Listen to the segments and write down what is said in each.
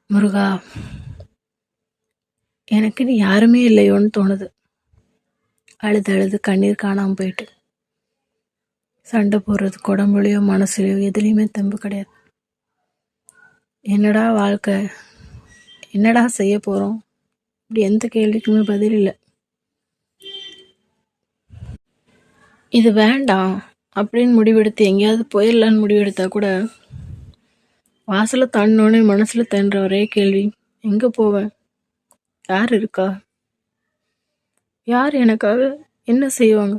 முருகா, எனக்குன்னு யாருமே இல்லையோன்னு தோணுது. அழுது அழுது கண்ணீர் காணாமல் போயிட்டு சண்டை போடுறதுக்கு உடம்புலையோ மனசுலையோ எதுலேயுமே தெம்பு கிடையாது. என்னடா வாழ்க்கை, என்னடா செய்ய போகிறோம், இப்படி எந்த கேள்விக்குமே பதில் இல்லை. இது வேண்டாம் அப்படின்னு முடிவெடுத்து எங்கேயாவது போயிடலான்னு முடிவெடுத்தா கூட வாசலை தாண்டினோடனே மனசில் தோன்ற ஒரே கேள்வி, எங்கே போவேன், யார் இருக்கா, யார் எனக்காக என்ன செய்வாங்க,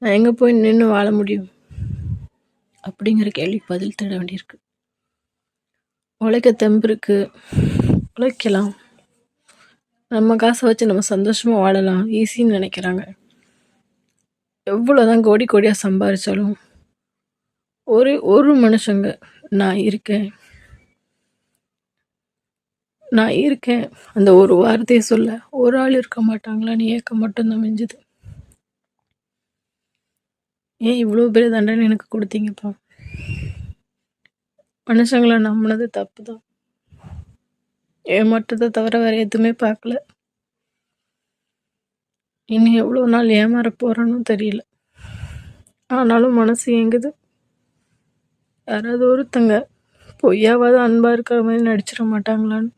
நான் எங்கே போய் நின்று வாழ முடியும் அப்படிங்கிற கேள்விக்கு பதில் தேட வேண்டியிருக்கு. உழைக்க தெம்பு இருக்கு, உழைக்கலாம், நம்ம காசை வச்சு நம்ம சந்தோஷமாக வாழலாம், ஈஸின்னு நினைக்கிறாங்க. எவ்வளோதான் கோடி கோடியாக சம்பாதிச்சாலும் ஒரு மனுஷங்க நான் இருக்கேன் அந்த ஒரு வார்த்தையை சொல்ல ஒரு ஆள் இருக்க மாட்டாங்களான்னு ஏக்கம் மட்டும்தான் மிஞ்சுது. ஏன் இவ்வளோ பெரிய தண்டனை எனக்கு கொடுத்தீங்கப்பா? மனுஷங்களை நம்பினது தப்பு தான், ஏமாற்றத்தை தவிர வேற எதுவுமே பார்க்கல. இன்னும் எவ்வளோ நாள் ஏமாற போகிறேன்னு தெரியல. ஆனாலும் மனசு ஏங்குது. யாராவது ஒருத்தங்க பொய்யாவது அன்பாக இருக்கிற மாதிரி நடிச்சிட மாட்டாங்களான்னு.